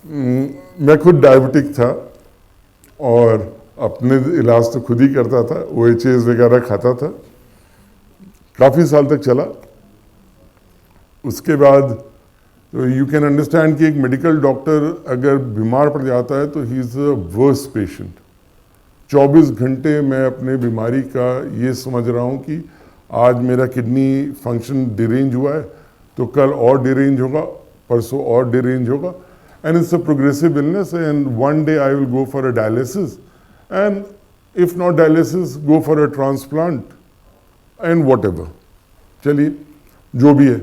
मैं खुद डायबिटिक था और अपने इलाज तो खुद ही करता था, OHAs वगैरह खाता था, काफ़ी साल तक चला। उसके बाद तो यू कैन अंडरस्टैंड कि एक मेडिकल डॉक्टर अगर बीमार पड़ जाता है तो he is a worst patient. 24 घंटे मैं अपने बीमारी का ये समझ रहा हूँ कि आज मेरा किडनी फंक्शन डिरेंज हुआ है तो कल और डिरेंज होगा, परसों और डिरेंज होगा, and it's a progressive illness and one day I will go for a dialysis and if not dialysis go for a transplant and what ever. चलिए जो भी है,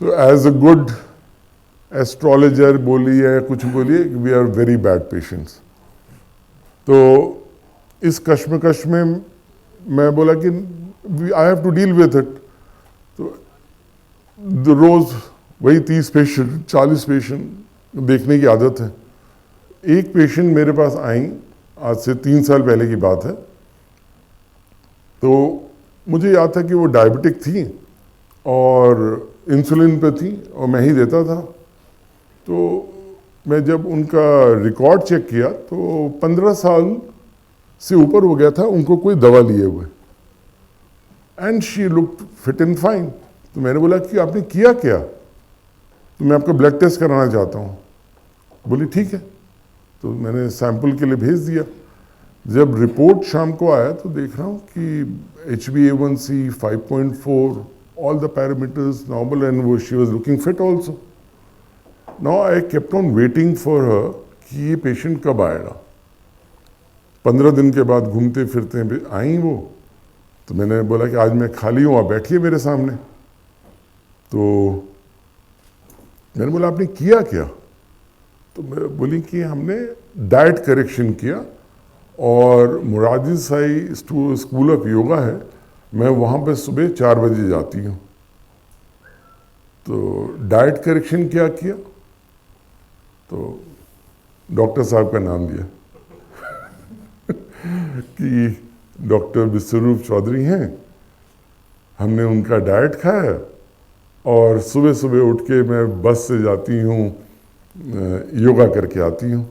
तो एज अ गुड एस्ट्रोलॉजर बोलिए कुछ बोलिए, we are very bad patients. तो इस कश्मकश में मैं बोला कि I have to deal with it. तो रोज़ वही 30 पेशेंट 40 पेशेंट देखने की आदत है। एक पेशेंट मेरे पास आई, आज से 3 साल पहले की बात है, तो मुझे याद था कि वो डायबिटिक थी और इंसुलिन पे थी और मैं ही देता था। तो मैं जब उनका रिकॉर्ड चेक किया तो 15 साल से ऊपर हो गया था उनको कोई दवा लिए हुए, and she looked fit and fine. तो मैंने बोला कि आपने किया क्या? तो मैं आपका ब्लड टेस्ट कराना चाहता हूँ। बोली ठीक है। तो मैंने सैंपल के लिए भेज दिया। जब रिपोर्ट शाम को आया तो देख रहा हूँ कि HbA1c 5.4, all the parameters normal, and she was looking fit also. Now I kept on waiting for her कि ये पेशेंट कब आएगा। 15 दिन के बाद घूमते फिरते आई वो। तो मैंने बोला कि आज मैं खाली हूँ, आप बैठिए मेरे सामने। तो मैंने बोला आपने किया क्या? तो मैं बोली कि हमने डाइट करेक्शन किया और मुरादी साई स्कूल ऑफ योगा है, मैं वहाँ पे सुबह 4 बजे जाती हूँ। तो डाइट करेक्शन क्या किया? तो डॉक्टर साहब का नाम दिया कि डॉक्टर विश्वरूप चौधरी हैं। हमने उनका डाइट खाया और सुबह सुबह उठ के मैं बस से जाती हूँ, योगा करके आती हूँ।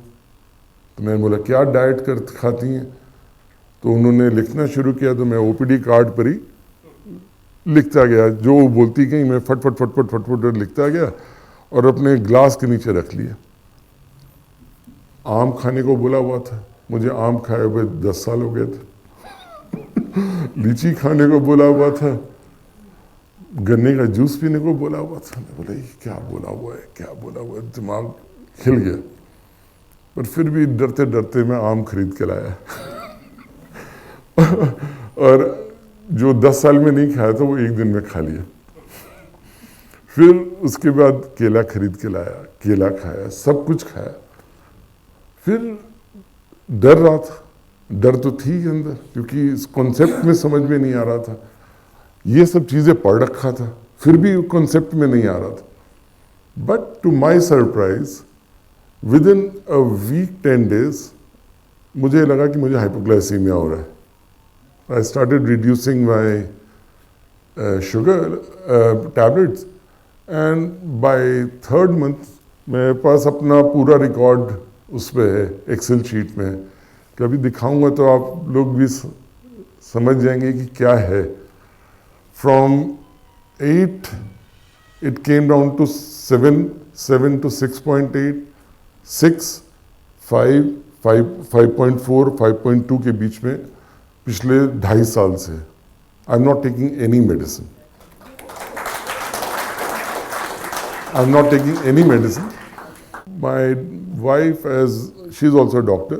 तो मैंने बोला क्या डाइट कर खाती हैं? तो उन्होंने लिखना शुरू किया। तो मैं OPD कार्ड पर ही लिखता गया, जो बोलती गई मैं फटफट फटफट फटफट लिखता गया और अपने ग्लास के नीचे रख लिया। आम खाने को बोला हुआ था, मुझे आम खाए हुए 10 साल हो गए थे। लीची खाने को बोला हुआ था, गन्ने का जूस पीने को बोला हुआ था। मैं बोला ये क्या बोला हुआ है, क्या बोला हुआ है, दिमाग हिल गया। पर फिर भी डरते डरते मैं आम खरीद के लाया और जो 10 साल में नहीं खाया था वो एक दिन में खा लिया। फिर उसके बाद केला खरीद के लाया, केला खाया, सब कुछ खाया। फिर डर रहा था, डर तो थी अंदर, क्योंकि इस कॉन्सेप्ट में समझ में नहीं आ रहा था। ये सब चीज़ें पढ़ रखा था, फिर भी कॉन्सेप्ट में नहीं आ रहा था। But to my surprise within a week 10 days मुझे लगा कि मुझे हाइपोग्लाइसीमिया हो रहा है। I started reducing my sugar tablets, and by 3rd month मेरे पास अपना पूरा रिकॉर्ड उस पर है, एक्सेल शीट में। कभी दिखाऊंगा तो आप लोग भी समझ जाएंगे कि क्या है। From 8 it came down to 7 to 6.8, 6, 5, 5.4, 5.2 के बीच में पिछले 2.5 साल से। I am not taking any medicine, I'm not taking any medicine. My wife, as she's also a doctor,